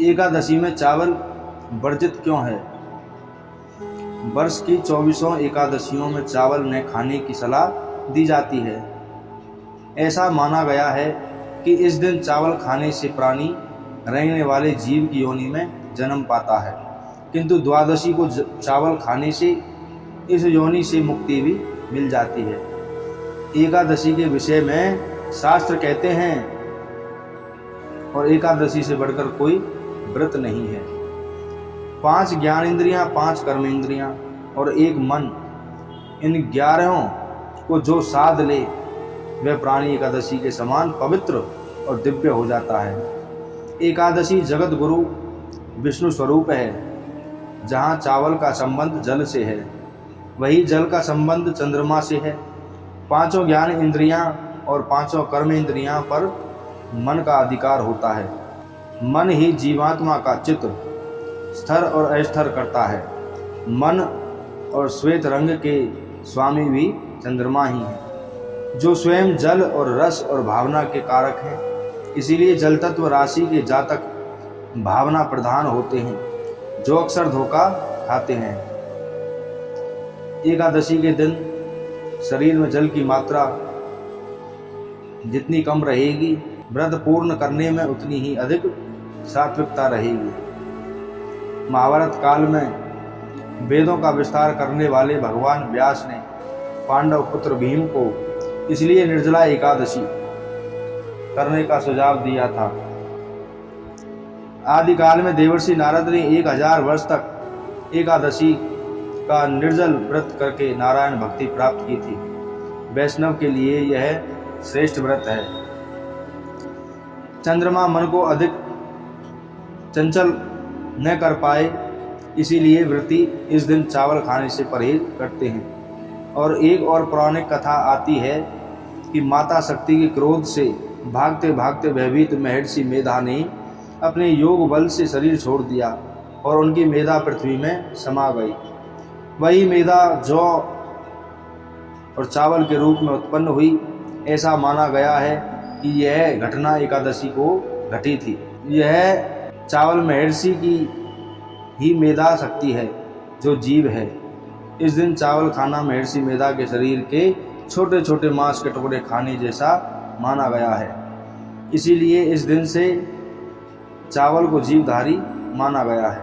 एकादशी में चावल वर्जित क्यों है? वर्ष की 24 एकादशियों में चावल न खाने की सलाह दी जाती है। ऐसा माना गया है कि इस दिन चावल खाने से प्राणी रेंगने वाले जीव की योनि में जन्म पाता है, किंतु द्वादशी को चावल खाने से इस योनि से मुक्ति भी मिल जाती है। एकादशी के विषय में शास्त्र कहते हैं, और एकादशी से बढ़कर कोई व्रत नहीं है। 5 ज्ञानेंद्रियां, 5 कर्मेंद्रियां और 1 मन, इन 11 को जो साध ले वह प्राणी एकादशी के समान पवित्र और दिव्य हो जाता है। एकादशी जगत गुरु विष्णु स्वरूप है। जहाँ चावल का संबंध जल से है, वही जल का संबंध चंद्रमा से है। 5 ज्ञान इंद्रियां और 5 कर्म इंद्रियां पर मन का अधिकार होता है। मन ही जीवात्मा का चित्त स्थिर और अस्थिर करता है। मन और श्वेत रंग के स्वामी भी चंद्रमा ही है, जो स्वयं जल और रस और भावना के कारक है। इसीलिए जल तत्व राशि के जातक भावना प्रधान होते हैं, जो अक्सर धोखा खाते हैं। एकादशी के दिन शरीर में जल की मात्रा जितनी कम रहेगी, व्रत पूर्ण करने में उतनी ही अधिक सात्विकता रहेगी। महाभारत काल में वेदों का विस्तार करने वाले भगवान व्यास ने पांडव पुत्र भीम को इसलिए निर्जला एकादशी करने का सुझाव दिया था। आदिकाल में देवर्षि नारद ने 1000 वर्ष तक एकादशी का निर्जल व्रत करके नारायण भक्ति प्राप्त की थी। वैष्णव के लिए यह श्रेष्ठ व्रत है। चंद्रमा मन को अधिक चंचल न कर पाए, इसीलिए व्रती इस दिन चावल खाने से परहेज करते हैं। और एक और पौराणिक कथा आती है कि माता शक्ति के क्रोध से भागते भागते भयभीत महर्षि मेधा ने अपने योग बल से शरीर छोड़ दिया और उनकी मेधा पृथ्वी में समा गई। वही मेधा जौ और चावल के रूप में उत्पन्न हुई। ऐसा माना गया है कि यह घटना एकादशी को घटी थी। यह चावल महर्षि की ही मेधा शक्ति है, जो जीव है। इस दिन चावल खाना महर्षि मेधा के शरीर के छोटे छोटे मांस के टुकड़े खाने जैसा माना गया है। इसीलिए इस दिन से चावल को जीवधारी माना गया है।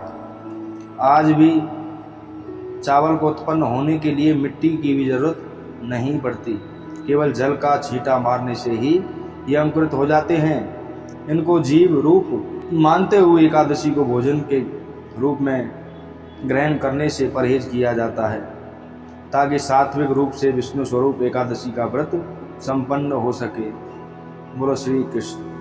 आज भी चावल को उत्पन्न होने के लिए मिट्टी की भी जरूरत नहीं पड़ती, केवल जल का छींटा मारने से ही ये अंकुरित हो जाते हैं। इनको जीव रूप मानते हुए एकादशी को भोजन के रूप में ग्रहण करने से परहेज किया जाता है, ताकि सात्विक रूप से विष्णु स्वरूप एकादशी का व्रत संपन्न हो सके। बोलो श्री कृष्ण।